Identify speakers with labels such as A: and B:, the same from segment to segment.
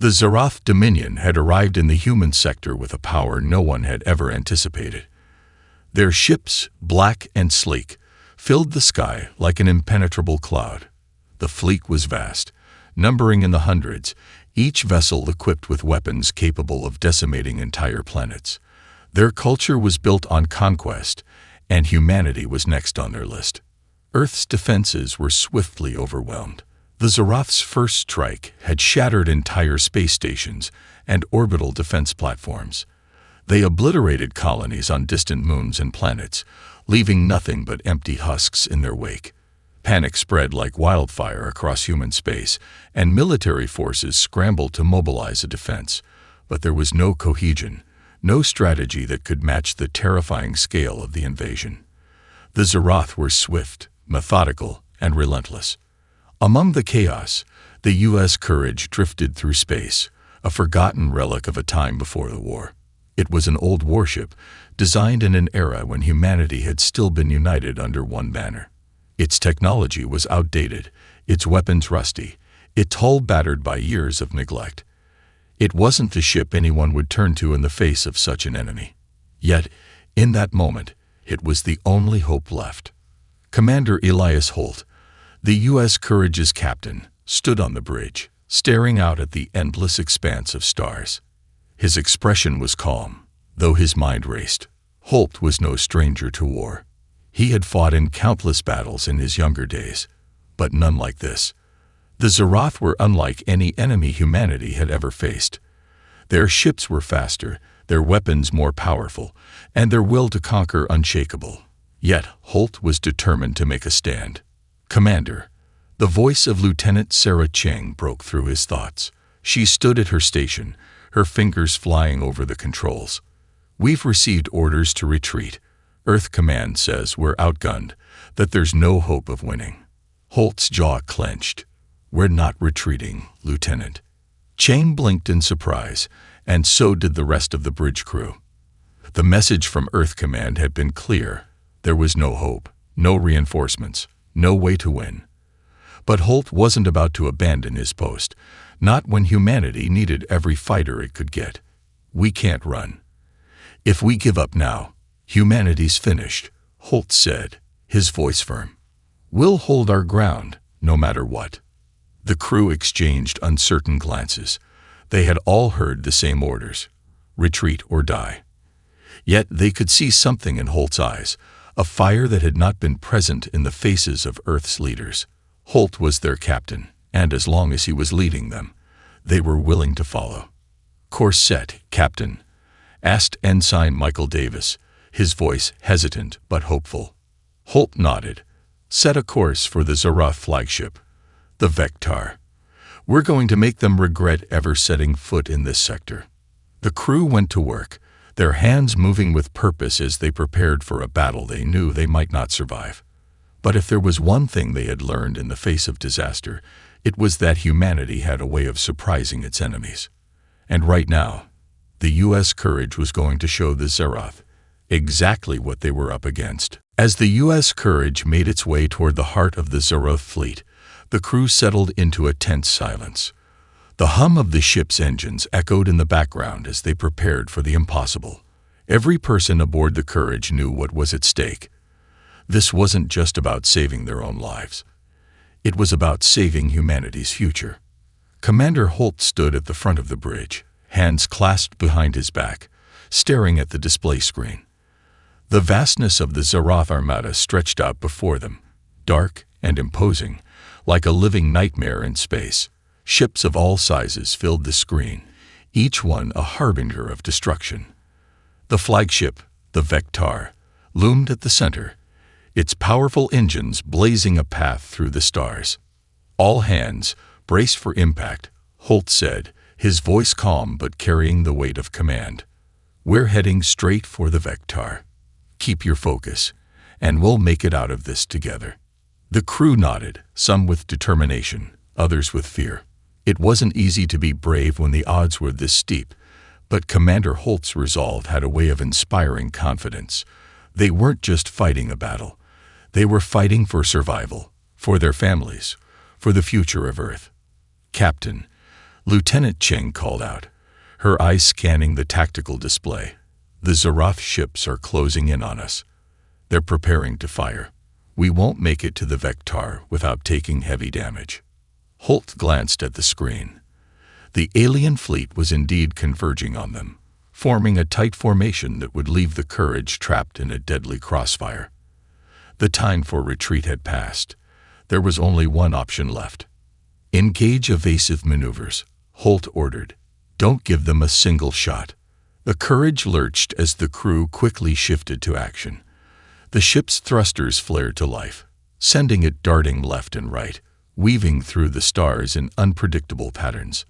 A: The Zarath Dominion had arrived in the human sector with a power no one had ever anticipated. Their ships, black and sleek, filled the sky like an impenetrable cloud. The fleet was vast, numbering in the hundreds, each vessel equipped with weapons capable of decimating entire planets. Their culture was built on conquest, and humanity was next on their list. Earth's defenses were swiftly overwhelmed. The Zarath's first strike had shattered entire space stations and orbital defense platforms. They obliterated colonies on distant moons and planets, leaving nothing but empty husks in their wake. Panic spread like wildfire across human space, and military forces scrambled to mobilize a defense. But there was no cohesion, no strategy that could match the terrifying scale of the invasion. The Zarath were swift, methodical, and relentless. Among the chaos, the U.S. Courage drifted through space, a forgotten relic of a time before the war. It was an old warship, designed in an era when humanity had still been united under one banner. Its technology was outdated, its weapons rusty, its hull battered by years of neglect. It wasn't the ship anyone would turn to in the face of such an enemy. Yet, in that moment, it was the only hope left. Commander Elias Holt, the U.S. Courage's captain, stood on the bridge, staring out at the endless expanse of stars. His expression was calm, though his mind raced. Holt was no stranger to war. He had fought in countless battles in his younger days, but none like this. The Zarath were unlike any enemy humanity had ever faced. Their ships were faster, their weapons more powerful, and their will to conquer unshakable. Yet Holt was determined to make a stand. "Commander," the voice of Lieutenant Sarah Cheng broke through his thoughts. She stood at her station, her fingers flying over the controls. "We've received orders to retreat. Earth Command says we're outgunned, that there's no hope of winning." Holt's jaw clenched. "We're not retreating, Lieutenant." Cheng blinked in surprise, and so did the rest of the bridge crew. The message from Earth Command had been clear. There was no hope, no reinforcements, no way to win. But Holt wasn't about to abandon his post, not when humanity needed every fighter it could get. "We can't run. If we give up now, humanity's finished," Holt said, his voice firm. "We'll hold our ground, no matter what." The crew exchanged uncertain glances. They had all heard the same orders: retreat or die. Yet they could see something in Holt's eyes, a fire that had not been present in the faces of Earth's leaders. Holt was their captain, and as long as he was leading them, they were willing to follow. "Course set, Captain?" asked Ensign Michael Davis, his voice hesitant but hopeful. Holt nodded. "Set a course for the Zarath flagship, the Vectar. We're going to make them regret ever setting foot in this sector." The crew went to work, their hands moving with purpose as they prepared for a battle they knew they might not survive. But if there was one thing they had learned in the face of disaster, it was that humanity had a way of surprising its enemies. And right now, the U.S. Courage was going to show the Zarath exactly what they were up against. As the U.S. Courage made its way toward the heart of the Zarath fleet, the crew settled into a tense silence. The hum of the ship's engines echoed in the background as they prepared for the impossible. Every person aboard the Courage knew what was at stake. This wasn't just about saving their own lives. It was about saving humanity's future. Commander Holt stood at the front of the bridge, hands clasped behind his back, staring at the display screen. The vastness of the Zarath Armada stretched out before them, dark and imposing, like a living nightmare in space. Ships of all sizes filled the screen, each one a harbinger of destruction. The flagship, the Vectar, loomed at the center, its powerful engines blazing a path through the stars. "All hands, brace for impact," Holt said, his voice calm but carrying the weight of command. "We're heading straight for the Vectar. Keep your focus, and we'll make it out of this together." The crew nodded, some with determination, others with fear. It wasn't easy to be brave when the odds were this steep, but Commander Holt's resolve had a way of inspiring confidence. They weren't just fighting a battle. They were fighting for survival, for their families, for the future of Earth. "Captain, Lieutenant Cheng called out, her eyes scanning the tactical display. The Zarath ships are closing in on us. They're preparing to fire. We won't make it to the Vectar without taking heavy damage. Holt glanced at the screen. The alien fleet was indeed converging on them, forming a tight formation that would leave the Courage trapped in a deadly crossfire. The time for retreat had passed. There was only one option left. Engage evasive maneuvers, Holt ordered. Don't give them a single shot. The Courage lurched as the crew quickly shifted to action. The ship's thrusters flared to life, sending it darting left and right, weaving through the stars in unpredictable patterns.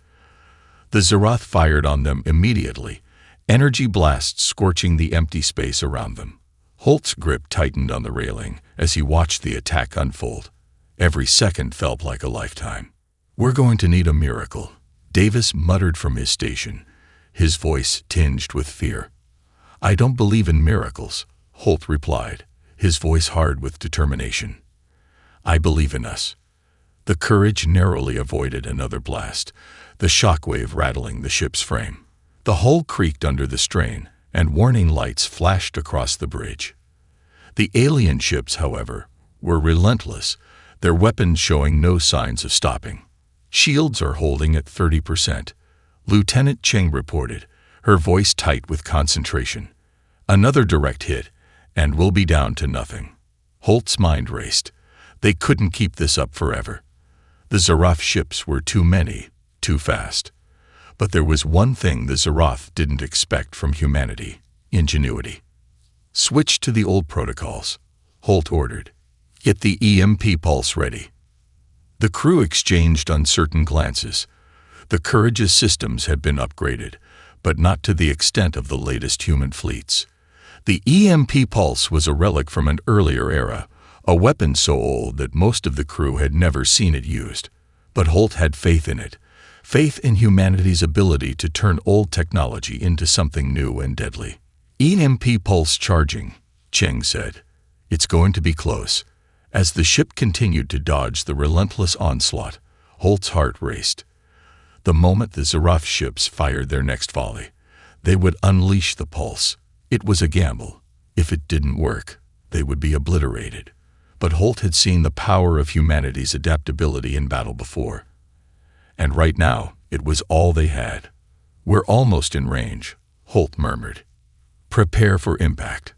A: The Zarath fired on them immediately, energy blasts scorching the empty space around them. Holt's grip tightened on the railing as he watched the attack unfold. Every second felt like a lifetime. "We're going to need a miracle," Davis muttered from his station, his voice tinged with fear. "I don't believe in miracles," Holt replied, his voice hard with determination. "I believe in us." The Courage narrowly avoided another blast, the shockwave rattling the ship's frame. The hull creaked under the strain, and warning lights flashed across the bridge. The alien ships, however, were relentless, their weapons showing no signs of stopping. "Shields are holding at 30%, Lieutenant Cheng reported, her voice tight with concentration. "Another direct hit, and we'll be down to nothing." Holt's mind raced. They couldn't keep this up forever. The Zarath ships were too many, too fast. But there was one thing the Zarath didn't expect from humanity: ingenuity. "Switch to the old protocols," Holt ordered. "Get the EMP pulse ready." The crew exchanged uncertain glances. The Courage's systems had been upgraded, but not to the extent of the latest human fleets. The EMP pulse was a relic from an earlier era, a weapon so old that most of the crew had never seen it used. But Holt had faith in it, faith in humanity's ability to turn old technology into something new and deadly. "EMP pulse charging," Cheng said. "It's going to be close." As the ship continued to dodge the relentless onslaught, Holt's heart raced. The moment the Zarath ships fired their next volley, they would unleash the pulse. It was a gamble. If it didn't work, they would be obliterated. But Holt had seen the power of humanity's adaptability in battle before. And right now, it was all they had. "We're almost in range," Holt murmured. "Prepare for impact."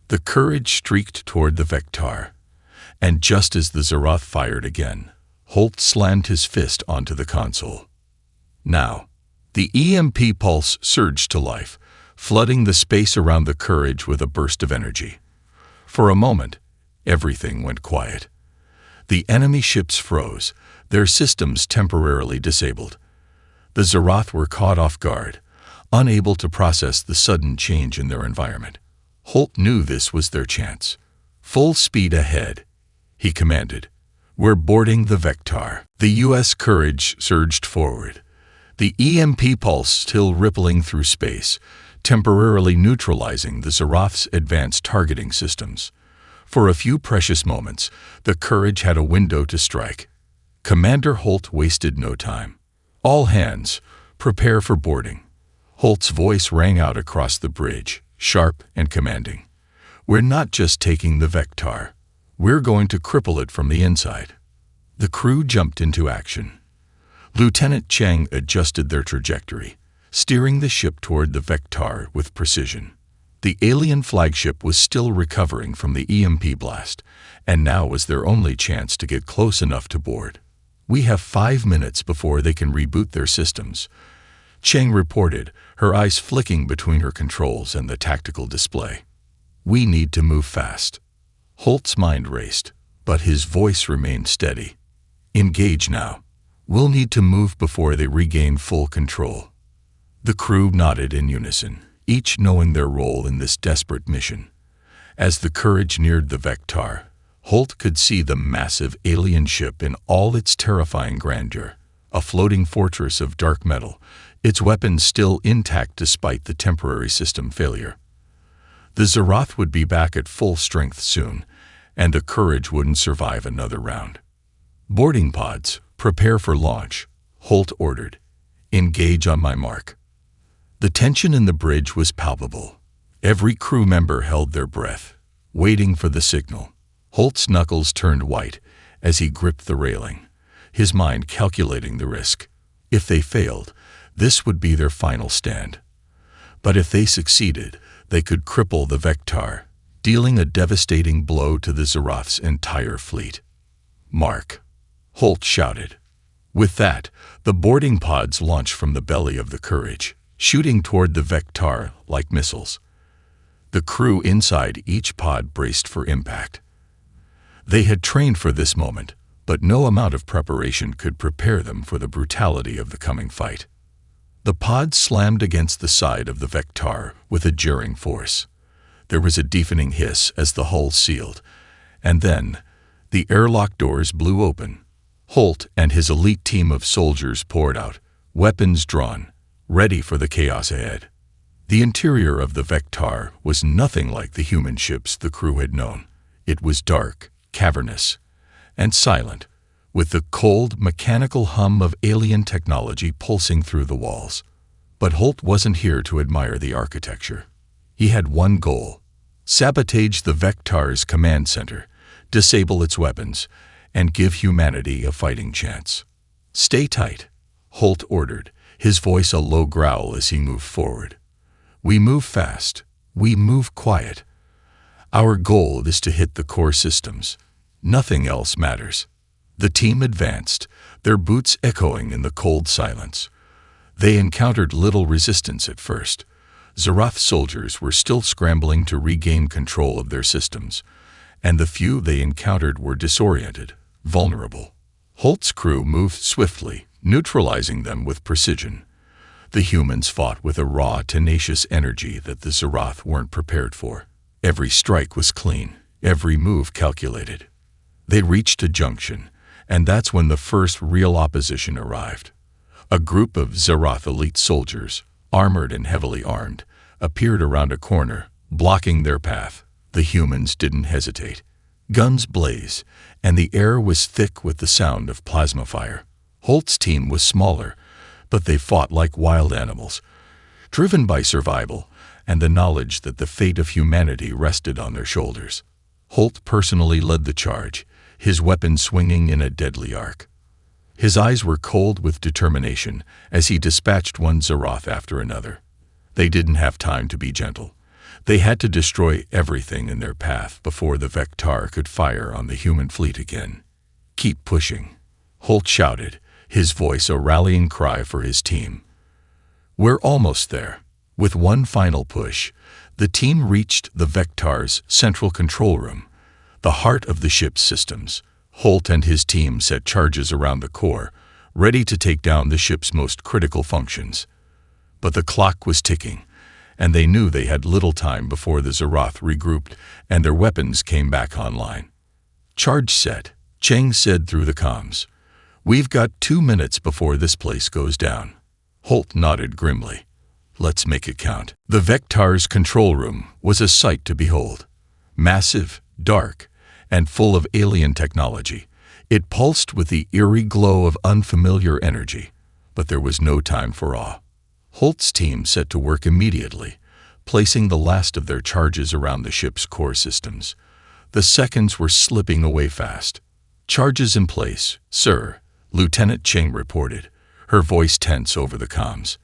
A: The Courage streaked toward the Vectar. And just as the Zarath fired again, Holt slammed his fist onto the console. Now, the EMP pulse surged to life, flooding the space around the Courage with a burst of energy. For a moment, everything went quiet. The enemy ships froze, their systems temporarily disabled. The Zarath were caught off guard, unable to process the sudden change in their environment. Holt knew this was their chance. "Full speed ahead," he commanded. "We're boarding the Vectar." The U.S. Courage surged forward, the EMP pulse still rippling through space, temporarily neutralizing the Zarath's advanced targeting systems. For a few precious moments, the Courage had a window to strike. Commander Holt wasted no time. "All hands, prepare for boarding." Holt's voice rang out across the bridge, sharp and commanding. "We're not just taking the Vectar. We're going to cripple it from the inside." The crew jumped into action. Lieutenant Cheng adjusted their trajectory, steering the ship toward the Vectar with precision. The alien flagship was still recovering from the EMP blast, and now was their only chance to get close enough to board. "We have 5 minutes before they can reboot their systems," Cheng reported, her eyes flicking between her controls and the tactical display. "We need to move fast." Holt's mind raced, but his voice remained steady. "Engage now. We'll need to move before they regain full control." The crew nodded in unison, each knowing their role in this desperate mission. As the Courage neared the Vectar, Holt could see the massive alien ship in all its terrifying grandeur, a floating fortress of dark metal, its weapons still intact despite the temporary system failure. The Zarath would be back at full strength soon, and the Courage wouldn't survive another round. "Boarding pods, prepare for launch," Holt ordered. Engage on my mark. The tension in the bridge was palpable. Every crew member held their breath, waiting for the signal. Holt's knuckles turned white as he gripped the railing, his mind calculating the risk. If they failed, this would be their final stand. But if they succeeded, they could cripple the Vectar, dealing a devastating blow to the Zarath's entire fleet. Mark, Holt shouted. With that, the boarding pods launched from the belly of the Courage, shooting toward the Vectar like missiles. The crew inside each pod braced for impact. They had trained for this moment, but no amount of preparation could prepare them for the brutality of the coming fight. The pods slammed against the side of the Vectar with a jarring force. There was a deafening hiss as the hull sealed, and then the airlock doors blew open. Holt and his elite team of soldiers poured out, weapons drawn, ready for the chaos ahead. The interior of the Vectar was nothing like the human ships the crew had known. It was dark, cavernous, and silent, with the cold, mechanical hum of alien technology pulsing through the walls. But Holt wasn't here to admire the architecture. He had one goal: sabotage the Vectar's command center, disable its weapons, and give humanity a fighting chance. Stay tight, Holt ordered, his voice a low growl as he moved forward. We move fast. We move quiet. Our goal is to hit the core systems. Nothing else matters. The team advanced, their boots echoing in the cold silence. They encountered little resistance at first. Zarath soldiers were still scrambling to regain control of their systems, and the few they encountered were disoriented, vulnerable. Holt's crew moved swiftly, neutralizing them with precision. The humans fought with a raw, tenacious energy that the Zarath weren't prepared for. Every strike was clean, every move calculated. They reached a junction, and that's when the first real opposition arrived. A group of Zarath elite soldiers, armored and heavily armed, appeared around a corner, blocking their path. The humans didn't hesitate. Guns blazed, and the air was thick with the sound of plasma fire. Holt's team was smaller, but they fought like wild animals, driven by survival and the knowledge that the fate of humanity rested on their shoulders. Holt personally led the charge, his weapon swinging in a deadly arc. His eyes were cold with determination as he dispatched one Zarath after another. They didn't have time to be gentle. They had to destroy everything in their path before the Vectar could fire on the human fleet again. Keep pushing, Holt shouted, his voice a rallying cry for his team. We're almost there. With one final push, the team reached the Vectar's central control room, the heart of the ship's systems. Holt and his team set charges around the core, ready to take down the ship's most critical functions. But the clock was ticking, and they knew they had little time before the Zarath regrouped and their weapons came back online. Charge set, Cheng said through the comms. We've got 2 minutes before this place goes down. Holt nodded grimly. Let's make it count. The Vectar's control room was a sight to behold. Massive, dark, and full of alien technology. It pulsed with the eerie glow of unfamiliar energy, but there was no time for awe. Holt's team set to work immediately, placing the last of their charges around the ship's core systems. The seconds were slipping away fast. Charges in place, sir, Lieutenant Cheng reported, her voice tense over the comms.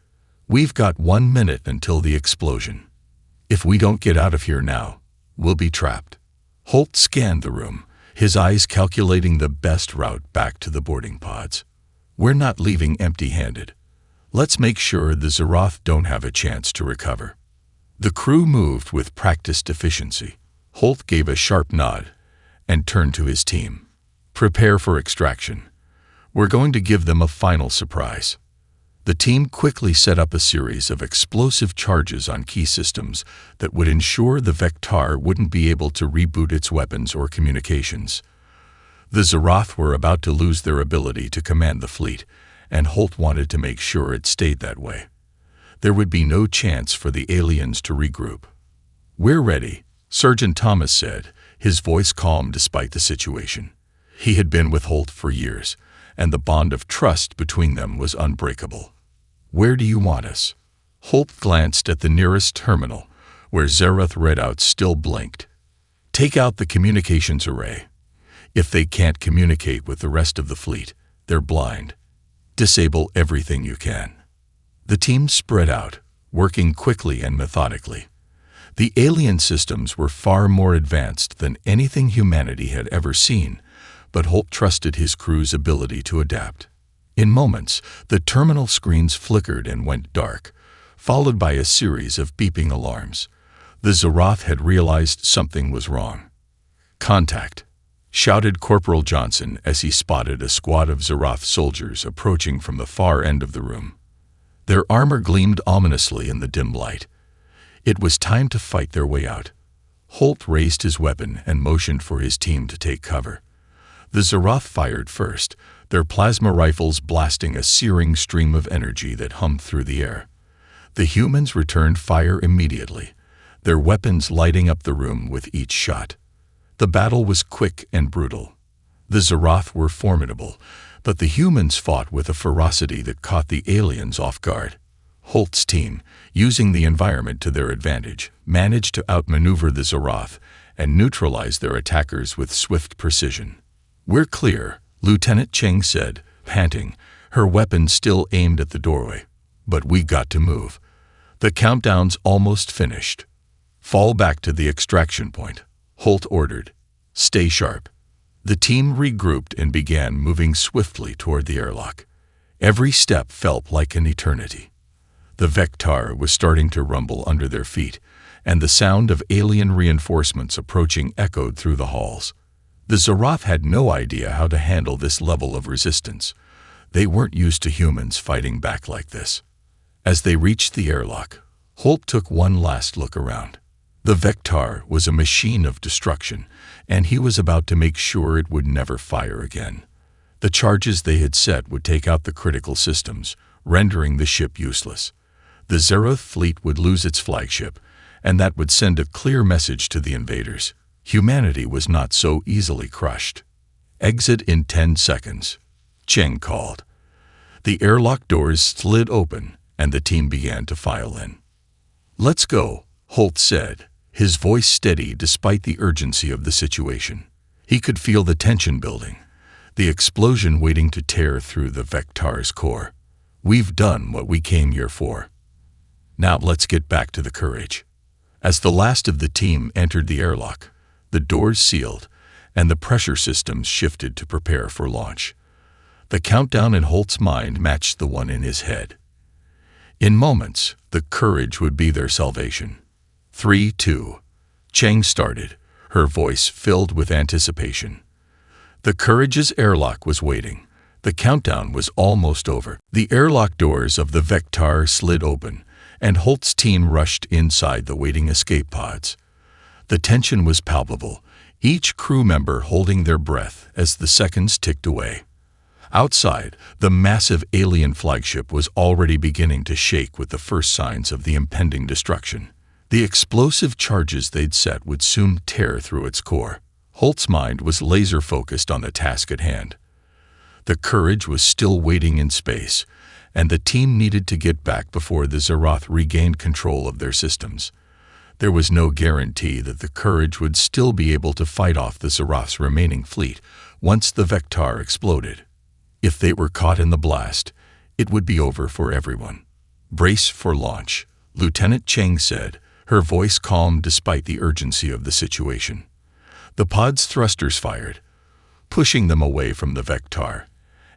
A: We've got 1 minute until the explosion. If we don't get out of here now, we'll be trapped. Holt scanned the room, his eyes calculating the best route back to the boarding pods. We're not leaving empty-handed. Let's make sure the Zarath don't have a chance to recover. The crew moved with practiced efficiency. Holt gave a sharp nod and turned to his team. Prepare for extraction. We're going to give them a final surprise. The team quickly set up a series of explosive charges on key systems that would ensure the Vectar wouldn't be able to reboot its weapons or communications. The Zarath were about to lose their ability to command the fleet, and Holt wanted to make sure it stayed that way. There would be no chance for the aliens to regroup. We're ready, Sergeant Thomas said, his voice calm despite the situation. He had been with Holt for years, and the bond of trust between them was unbreakable. "Where do you want us?" Holt glanced at the nearest terminal, where Zerath readouts still blinked. "Take out the communications array. If they can't communicate with the rest of the fleet, they're blind. Disable everything you can." The team spread out, working quickly and methodically. The alien systems were far more advanced than anything humanity had ever seen, but Holt trusted his crew's ability to adapt. In moments, the terminal screens flickered and went dark, followed by a series of beeping alarms. The Zerath had realized something was wrong. "Contact!" shouted Corporal Johnson as he spotted a squad of Zerath soldiers approaching from the far end of the room. Their armor gleamed ominously in the dim light. It was time to fight their way out. Holt raised his weapon and motioned for his team to take cover. The Zerath fired first, their plasma rifles blasting a searing stream of energy that hummed through the air. The humans returned fire immediately, their weapons lighting up the room with each shot. The battle was quick and brutal. The Zerath were formidable, but the humans fought with a ferocity that caught the aliens off guard. Holt's team, using the environment to their advantage, managed to outmaneuver the Zerath and neutralize their attackers with swift precision. "We're clear," Lieutenant Cheng said, panting, her weapon still aimed at the doorway. "But we got to move. The countdown's almost finished." "Fall back to the extraction point," Holt ordered. "Stay sharp." The team regrouped and began moving swiftly toward the airlock. Every step felt like an eternity. The Vectar was starting to rumble under their feet, and the sound of alien reinforcements approaching echoed through the halls. The Zerath had no idea how to handle this level of resistance. They weren't used to humans fighting back like this. As they reached the airlock, Holt took one last look around. The Vectar was a machine of destruction, and he was about to make sure it would never fire again. The charges they had set would take out the critical systems, rendering the ship useless. The Zerath fleet would lose its flagship, and that would send a clear message to the invaders. Humanity was not so easily crushed. "Exit in 10 seconds," Cheng called. The airlock doors slid open, and the team began to file in. "Let's go," Holt said, his voice steady despite the urgency of the situation. He could feel the tension building, the explosion waiting to tear through the Vectar's core. "We've done what we came here for. Now let's get back to the Courage." As the last of the team entered the airlock, the doors sealed, and the pressure systems shifted to prepare for launch. The countdown in Holt's mind matched the one in his head. In moments, the Courage would be their salvation. 3, 2. Cheng started, her voice filled with anticipation. The Courage's airlock was waiting. The countdown was almost over. The airlock doors of the Vectar slid open, and Holt's team rushed inside the waiting escape pods. The tension was palpable, each crew member holding their breath as the seconds ticked away. Outside, the massive alien flagship was already beginning to shake with the first signs of the impending destruction. The explosive charges they'd set would soon tear through its core. Holt's mind was laser-focused on the task at hand. The Courage was still waiting in space, and the team needed to get back before the Zerath regained control of their systems. There was no guarantee that the Courage would still be able to fight off the Zerath's remaining fleet once the Vectar exploded. If they were caught in the blast, it would be over for everyone. "Brace for launch," Lieutenant Cheng said, her voice calm despite the urgency of the situation. The pod's thrusters fired, pushing them away from the Vectar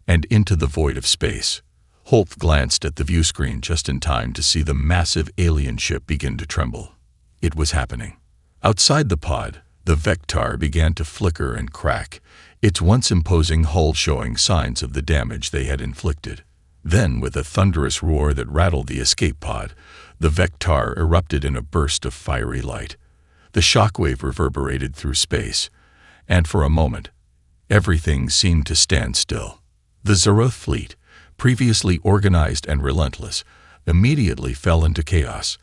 A: and into the void of space. Holt glanced at the view screen just in time to see the massive alien ship begin to tremble. It was happening. Outside the pod, the Vectar began to flicker and crack, its once imposing hull showing signs of the damage they had inflicted. Then, with a thunderous roar that rattled the escape pod, the Vectar erupted in a burst of fiery light. The shockwave reverberated through space, and for a moment, everything seemed to stand still. The Zerath fleet, previously organized and relentless, immediately fell into chaos.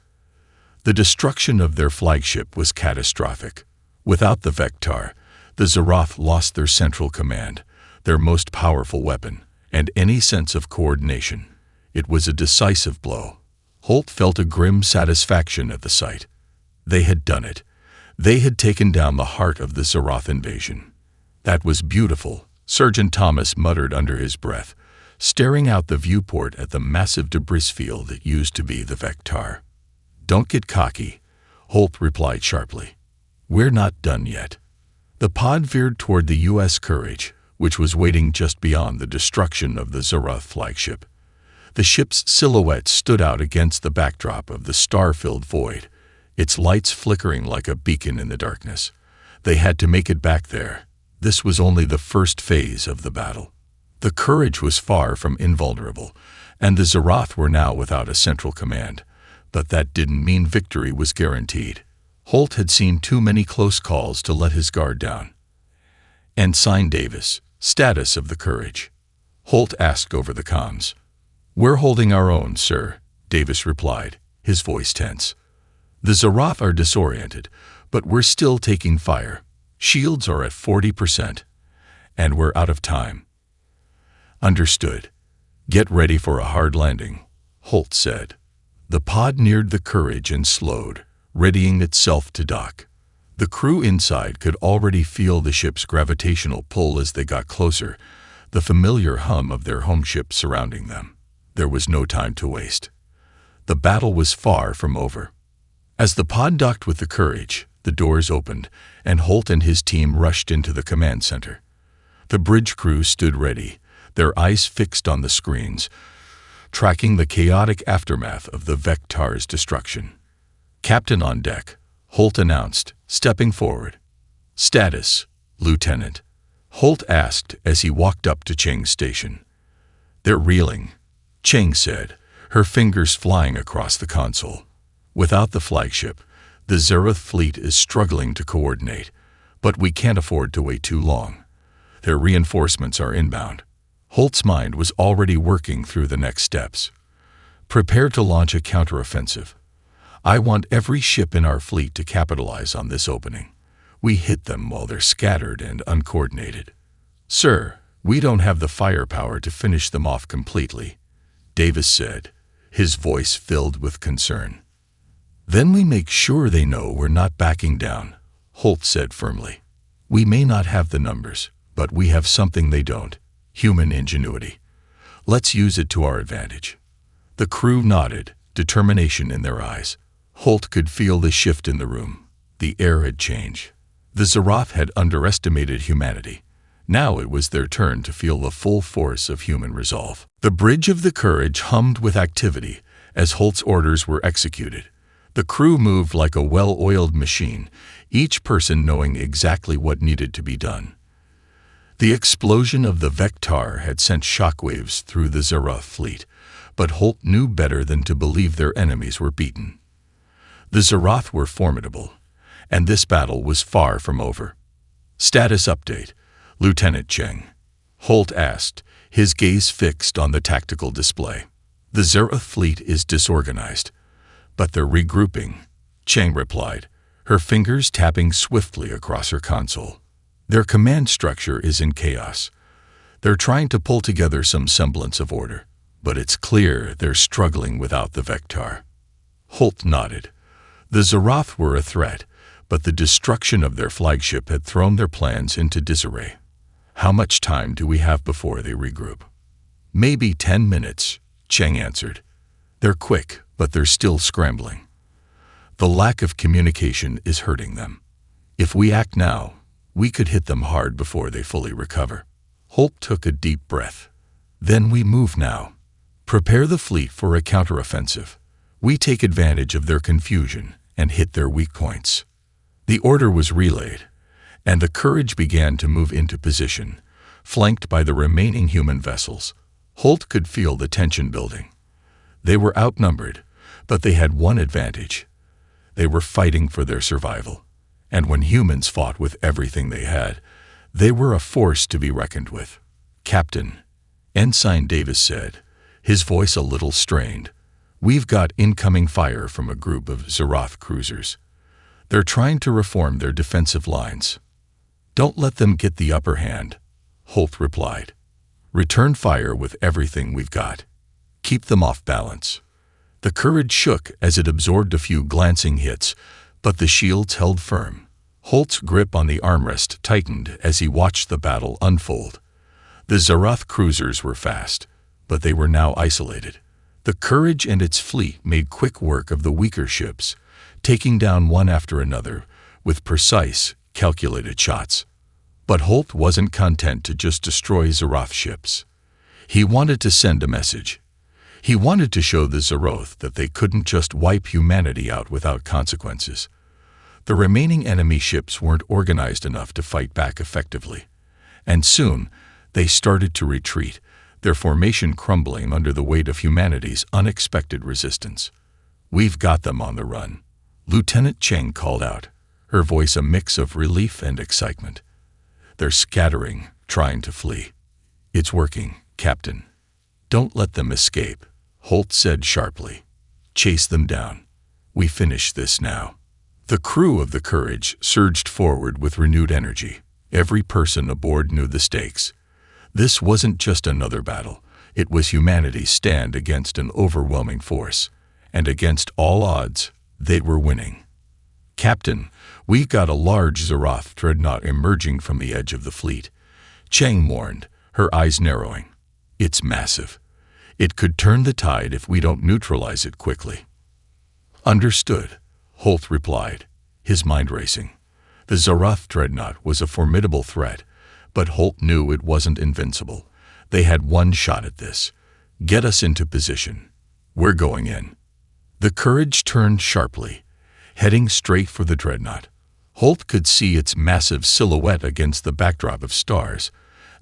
A: The destruction of their flagship was catastrophic. Without the Vectar, the Zerath lost their central command, their most powerful weapon, and any sense of coordination. It was a decisive blow. Holt felt a grim satisfaction at the sight. They had done it. They had taken down the heart of the Zerath invasion. That was beautiful, Sergeant Thomas muttered under his breath, staring out the viewport at the massive debris field that used to be the Vectar. "Don't get cocky," Holt replied sharply. "We're not done yet." The pod veered toward the U.S. Courage, which was waiting just beyond the destruction of the Zerath flagship. The ship's silhouette stood out against the backdrop of the star-filled void, its lights flickering like a beacon in the darkness. They had to make it back there. This was only the first phase of the battle. The Courage was far from invulnerable, and the Zerath were now without a central command. But that didn't mean victory was guaranteed. Holt had seen too many close calls to let his guard down. "Ensign Davis, status of the Courage?" Holt asked over the comms. "We're holding our own, sir," Davis replied, his voice tense. "The Zerath are disoriented, but we're still taking fire. Shields are at 40%, and we're out of time." "Understood. Get ready for a hard landing," Holt said. The pod neared the Courage and slowed, readying itself to dock. The crew inside could already feel the ship's gravitational pull as they got closer, the familiar hum of their home ship surrounding them. There was no time to waste. The battle was far from over. As the pod docked with the Courage, the doors opened, and Holt and his team rushed into the command center. The bridge crew stood ready, their eyes fixed on the screens, tracking the chaotic aftermath of the Vectar's destruction. "Captain on deck," Holt announced, stepping forward. "Status, Lieutenant," Holt asked as he walked up to Cheng's station. "They're reeling," Cheng said, her fingers flying across the console. "Without the flagship, the Zerath fleet is struggling to coordinate, but we can't afford to wait too long. Their reinforcements are inbound." Holt's mind was already working through the next steps. "Prepare to launch a counteroffensive. I want every ship in our fleet to capitalize on this opening. We hit them while they're scattered and uncoordinated." "Sir, we don't have the firepower to finish them off completely," Davis said, his voice filled with concern. "Then we make sure they know we're not backing down," Holt said firmly. "We may not have the numbers, but we have something they don't: human ingenuity. Let's use it to our advantage." The crew nodded, determination in their eyes. Holt could feel the shift in the room. The air had changed. The Zerath had underestimated humanity. Now it was their turn to feel the full force of human resolve. The bridge of the Courage hummed with activity as Holt's orders were executed. The crew moved like a well-oiled machine, each person knowing exactly what needed to be done. The explosion of the Vectar had sent shockwaves through the Zerath fleet, but Holt knew better than to believe their enemies were beaten. The Zerath were formidable, and this battle was far from over. "Status update, Lieutenant Cheng," Holt asked, his gaze fixed on the tactical display. "The Zerath fleet is disorganized, but they're regrouping," Cheng replied, her fingers tapping swiftly across her console. "Their command structure is in chaos. They're trying to pull together some semblance of order, but it's clear they're struggling without the Vectar." Holt nodded. The Zerath were a threat, but the destruction of their flagship had thrown their plans into disarray. "How much time do we have before they regroup?" "Maybe 10 minutes, Cheng answered. "They're quick, but they're still scrambling. The lack of communication is hurting them. If we act now, we could hit them hard before they fully recover." Holt took a deep breath. "Then we move now. Prepare the fleet for a counteroffensive. We take advantage of their confusion and hit their weak points." The order was relayed, and the Courage began to move into position, flanked by the remaining human vessels. Holt could feel the tension building. They were outnumbered, but they had one advantage. They were fighting for their survival. And when humans fought with everything they had, they were a force to be reckoned with. "Captain," Ensign Davis said, his voice a little strained, "we've got incoming fire from a group of Zerath cruisers. They're trying to reform their defensive lines." "Don't let them get the upper hand," Holt replied. "Return fire with everything we've got." Keep them off balance. The Courage shook as it absorbed a few glancing hits, but the shields held firm. Holt's grip on the armrest tightened as he watched the battle unfold. The Zarath cruisers were fast, but they were now isolated. The Courage and its fleet made quick work of the weaker ships, taking down one after another with precise, calculated shots. But Holt wasn't content to just destroy Zarath ships. He wanted to send a message. He wanted to show the Zeroth that they couldn't just wipe humanity out without consequences. The remaining enemy ships weren't organized enough to fight back effectively, and soon they started to retreat, their formation crumbling under the weight of humanity's unexpected resistance. "We've got them on the run," Lieutenant Cheng called out, her voice a mix of relief and excitement. "They're scattering, trying to flee." "It's working, Captain. Don't let them escape," Holt said sharply. "Chase them down. We finish this now." The crew of the Courage surged forward with renewed energy. Every person aboard knew the stakes. This wasn't just another battle. It was humanity's stand against an overwhelming force. And against all odds, they were winning. "Captain, we got a large Zarath dreadnought emerging from the edge of the fleet," Cheng warned, her eyes narrowing. "It's massive. It could turn the tide if we don't neutralize it quickly." "Understood," Holt replied, his mind racing. The Zarath dreadnought was a formidable threat, but Holt knew it wasn't invincible. They had one shot at this. "Get us into position. We're going in." The Courage turned sharply, heading straight for the dreadnought. Holt could see its massive silhouette against the backdrop of stars,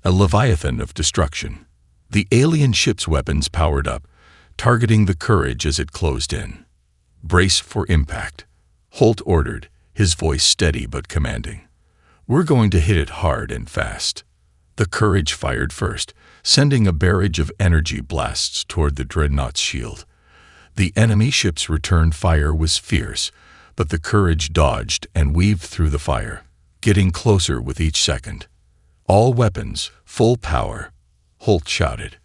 A: a leviathan of destruction. The alien ship's weapons powered up, targeting the Courage as it closed in. "Brace for impact," Holt ordered, his voice steady but commanding. "We're going to hit it hard and fast." The Courage fired first, sending a barrage of energy blasts toward the dreadnought's shield. The enemy ship's return fire was fierce, but the Courage dodged and weaved through the fire, getting closer with each second. "All weapons, full power," Holt shouted.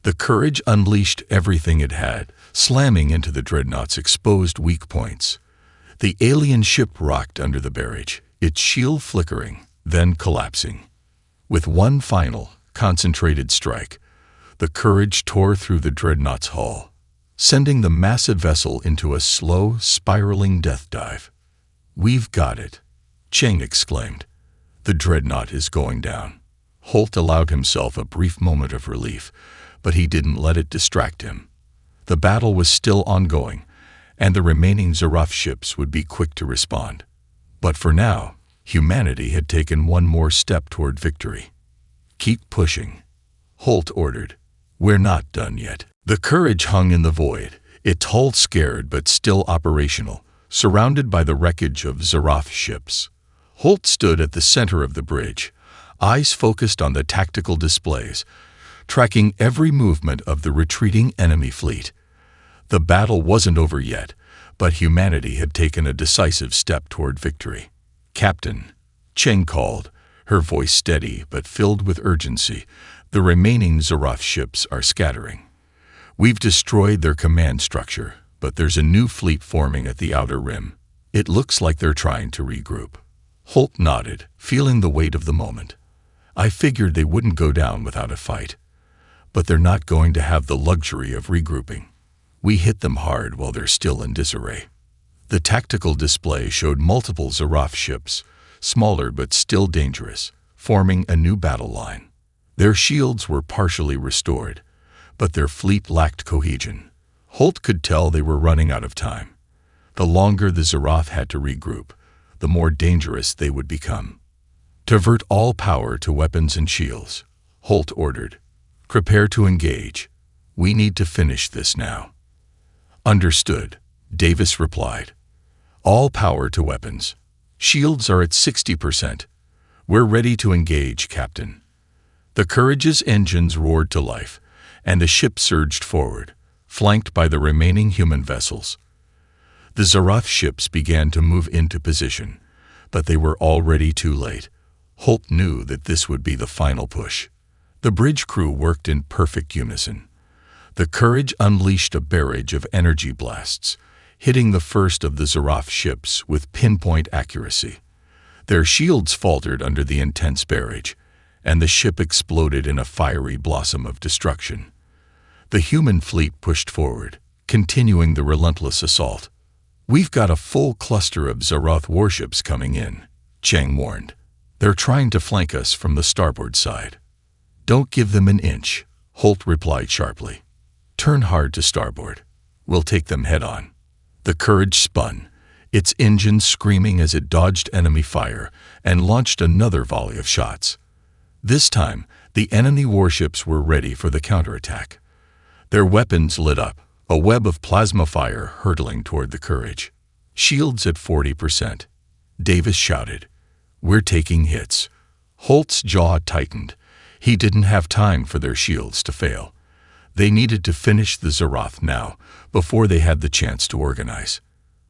A: The Courage unleashed everything it had, slamming into the dreadnought's exposed weak points. The alien ship rocked under the barrage, its shield flickering, then collapsing. With one final, concentrated strike, the Courage tore through the dreadnought's hull, sending the massive vessel into a slow, spiraling death dive. "We've got it," Cheng exclaimed. "The dreadnought is going down." Holt allowed himself a brief moment of relief, but he didn't let it distract him. The battle was still ongoing, and the remaining Zarath ships would be quick to respond. But for now, humanity had taken one more step toward victory. "Keep pushing," Holt ordered. "We're not done yet." The Courage hung in the void, its hull scared but still operational, surrounded by the wreckage of Zarath ships. Holt stood at the center of the bridge, eyes focused on the tactical displays, tracking every movement of the retreating enemy fleet. The battle wasn't over yet, but humanity had taken a decisive step toward victory. "Captain," Cheng called, her voice steady but filled with urgency, "the remaining Zarath ships are scattering. We've destroyed their command structure, but there's a new fleet forming at the outer rim. It looks like they're trying to regroup." Holt nodded, feeling the weight of the moment. "I figured they wouldn't go down without a fight. But they're not going to have the luxury of regrouping. We hit them hard while they're still in disarray." The tactical display showed multiple Zarath ships, smaller but still dangerous, forming a new battle line. Their shields were partially restored, but their fleet lacked cohesion. Holt could tell they were running out of time. The longer the Zarath had to regroup, the more dangerous they would become. "Divert all power to weapons and shields," Holt ordered. "Prepare to engage. We need to finish this now." "Understood," Davis replied. "All power to weapons. Shields are at 60%. We're ready to engage, Captain." The Courage's engines roared to life, and the ship surged forward, flanked by the remaining human vessels. The Zarath ships began to move into position, but they were already too late. Holt knew that this would be the final push. The bridge crew worked in perfect unison. The Courage unleashed a barrage of energy blasts, hitting the first of the Zerath ships with pinpoint accuracy. Their shields faltered under the intense barrage, and the ship exploded in a fiery blossom of destruction. The human fleet pushed forward, continuing the relentless assault. "We've got a full cluster of Zerath warships coming in," Chang warned. "They're trying to flank us from the starboard side." "Don't give them an inch," Holt replied sharply. "Turn hard to starboard. We'll take them head-on." The Courage spun, its engine screaming as it dodged enemy fire and launched another volley of shots. This time, the enemy warships were ready for the counterattack. Their weapons lit up, a web of plasma fire hurtling toward the Courage. "Shields at 40%. Davis shouted. "We're taking hits." Holt's jaw tightened. He didn't have time for their shields to fail. They needed to finish the Zerath now, before they had the chance to organize.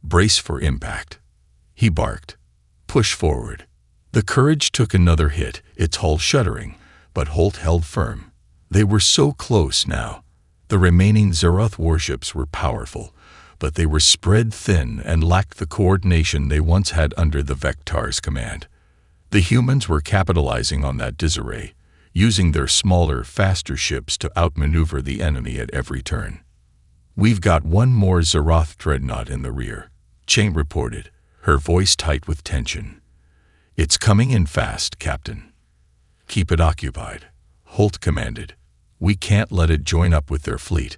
A: "Brace for impact," he barked. "Push forward." The Courage took another hit, its hull shuddering, but Holt held firm. They were so close now. The remaining Zerath warships were powerful, but they were spread thin and lacked the coordination they once had under the Vectar's command. The humans were capitalizing on that disarray, using their smaller, faster ships to outmaneuver the enemy at every turn. "We've got one more Zerath dreadnought in the rear," Chang reported, her voice tight with tension. "It's coming in fast, Captain." "Keep it occupied," Holt commanded. "We can't let it join up with their fleet.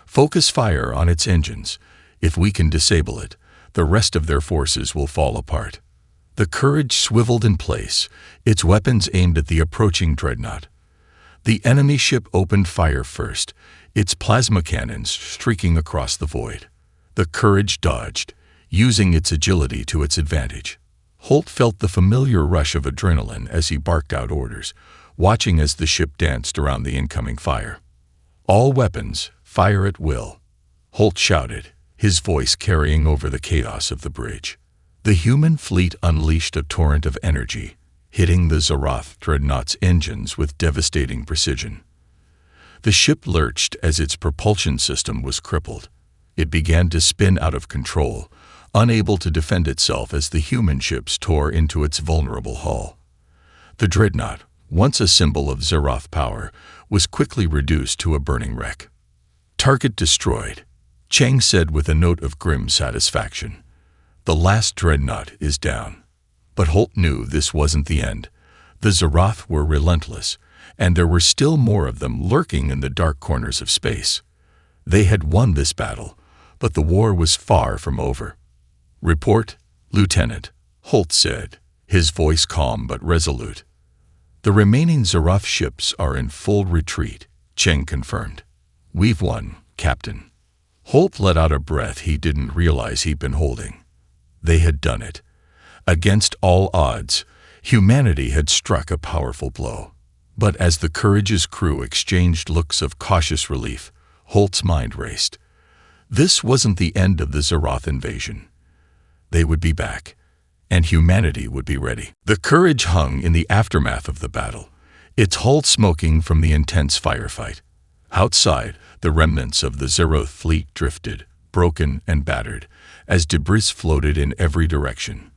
A: Focus fire on its engines. If we can disable it, the rest of their forces will fall apart." The Courage swiveled in place, its weapons aimed at the approaching dreadnought. The enemy ship opened fire first, its plasma cannons streaking across the void. The Courage dodged, using its agility to its advantage. Holt felt the familiar rush of adrenaline as he barked out orders, watching as the ship danced around the incoming fire. "All weapons, fire at will," Holt shouted, his voice carrying over the chaos of the bridge. The human fleet unleashed a torrent of energy, hitting the Zerath dreadnought's engines with devastating precision. The ship lurched as its propulsion system was crippled. It began to spin out of control, unable to defend itself as the human ships tore into its vulnerable hull. The dreadnought, once a symbol of Zerath power, was quickly reduced to a burning wreck. "Target destroyed," Chang said with a note of grim satisfaction. "The last dreadnought is down." But Holt knew this wasn't the end. The Zerath were relentless, and there were still more of them lurking in the dark corners of space. They had won this battle, but the war was far from over. "Report, Lieutenant," Holt said, his voice calm but resolute. "The remaining Zerath ships are in full retreat," Chang confirmed. "We've won, Captain." Holt let out a breath he didn't realize he'd been holding. They had done it. Against all odds, humanity had struck a powerful blow. But as the Courage's crew exchanged looks of cautious relief, Holt's mind raced. This wasn't the end of the Zerath invasion. They would be back, and humanity would be ready. The Courage hung in the aftermath of the battle, its hull smoking from the intense firefight. Outside, the remnants of the Zerath fleet drifted, broken and battered, as debris floated in every direction.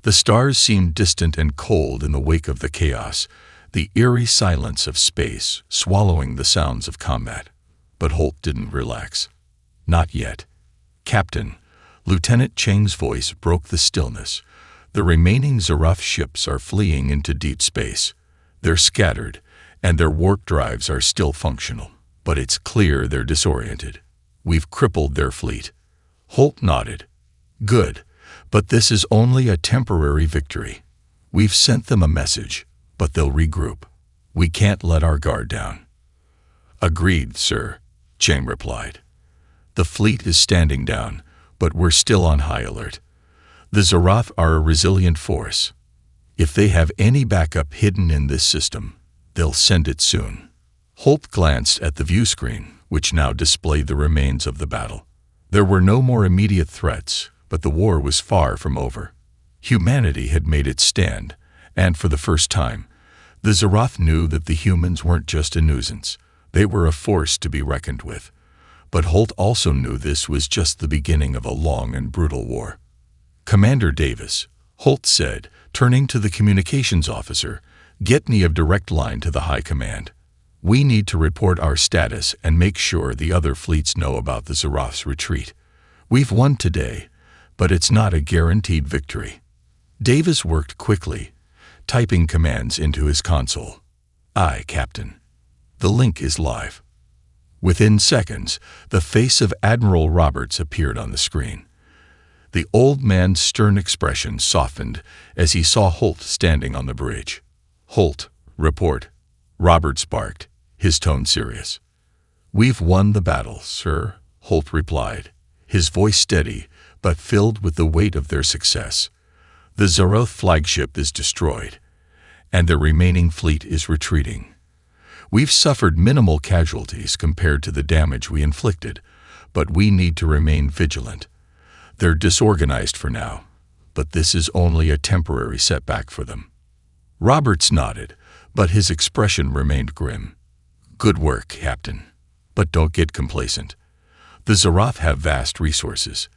A: The stars seemed distant and cold in the wake of the chaos, the eerie silence of space swallowing the sounds of combat. But Holt didn't relax. "Not yet. Captain," Lieutenant Chang's voice broke the stillness. "The remaining Zerath ships are fleeing into deep space. They're scattered, and their warp drives are still functional, but it's clear they're disoriented. We've crippled their fleet." Holt nodded. "Good, but this is only a temporary victory. We've sent them a message, but they'll regroup. We can't let our guard down." "Agreed, sir," Chang replied. "The fleet is standing down, but we're still on high alert. The Zerath are a resilient force. If they have any backup hidden in this system, they'll send it soon." Holt glanced at the view screen, which now displayed the remains of the battle. There were no more immediate threats, but the war was far from over. Humanity had made its stand, and for the first time, the Zerath knew that the humans weren't just a nuisance. They were a force to be reckoned with. But Holt also knew this was just the beginning of a long and brutal war. "Commander Davis," Holt said, turning to the communications officer, "get me a direct line to the High Command. We need to report our status and make sure the other fleets know about the Zarath's retreat. We've won today, but it's not a guaranteed victory." Davis worked quickly, typing commands into his console. "Aye, Captain." The link is live. Within seconds, the face of Admiral Roberts appeared on the screen. The old man's stern expression softened as he saw Holt standing on the bridge. "Holt, report," Roberts barked, his tone serious. "We've won the battle, sir," Holt replied, his voice steady but filled with the weight of their success. "The Zarath flagship is destroyed, and the remaining fleet is retreating. We've suffered minimal casualties compared to the damage we inflicted, but we need to remain vigilant. They're disorganized for now, but this is only a temporary setback for them." Roberts nodded, but his expression remained grim. "Good work, Captain. But don't get complacent. The Zarath have vast resources.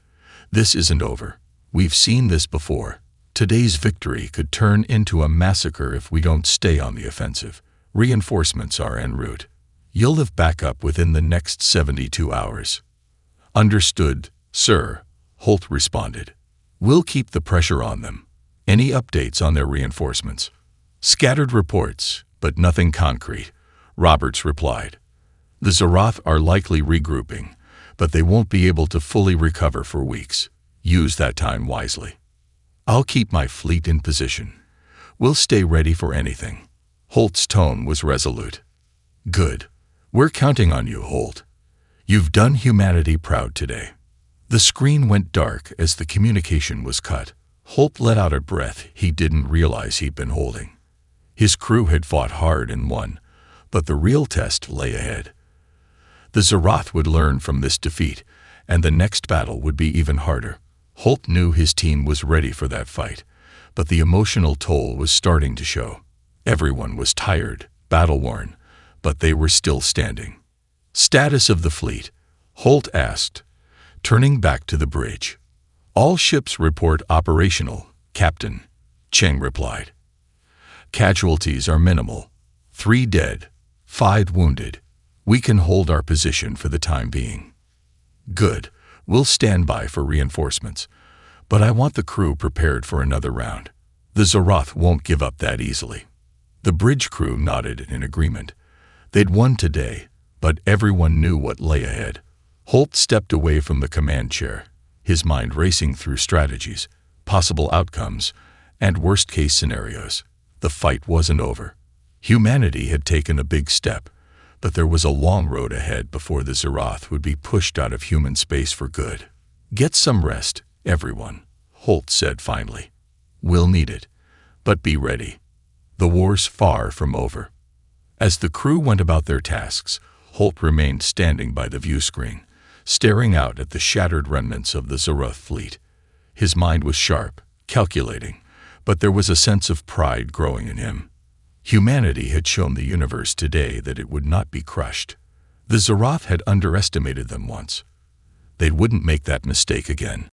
A: This isn't over. We've seen this before. Today's victory could turn into a massacre if we don't stay on the offensive. Reinforcements are en route. You'll have backup within the next 72 hours. "Understood, sir," Holt responded. "We'll keep the pressure on them. Any updates on their reinforcements?" "Scattered reports, but nothing concrete," Roberts replied. "The Zarath are likely regrouping, but they won't be able to fully recover for weeks. Use that time wisely. I'll keep my fleet in position. We'll stay ready for anything." Holt's tone was resolute. "Good. We're counting on you, Holt. You've done humanity proud today." The screen went dark as the communication was cut. Holt let out a breath he didn't realize he'd been holding. His crew had fought hard and won, but the real test lay ahead. The Zarath would learn from this defeat, and the next battle would be even harder. Holt knew his team was ready for that fight, but the emotional toll was starting to show. Everyone was tired, battle-worn, but they were still standing. "Status of the fleet?" Holt asked, turning back to the bridge. "All ships report operational, Captain," Cheng replied. "Casualties are minimal. 3 dead, 5 wounded. We can hold our position for the time being." "Good. We'll stand by for reinforcements, but I want the crew prepared for another round. The Zarath won't give up that easily." The bridge crew nodded in agreement. They'd won today, but everyone knew what lay ahead. Holt stepped away from the command chair, his mind racing through strategies, possible outcomes, and worst-case scenarios. The fight wasn't over. Humanity had taken a big step, but there was a long road ahead before the Zarath would be pushed out of human space for good. "Get some rest, everyone," Holt said finally. "We'll need it, but be ready. The war's far from over." As the crew went about their tasks, Holt remained standing by the view screen, staring out at the shattered remnants of the Zarath fleet. His mind was sharp, calculating, but there was a sense of pride growing in him. Humanity had shown the universe today that it would not be crushed. The Zarath had underestimated them once. They wouldn't make that mistake again.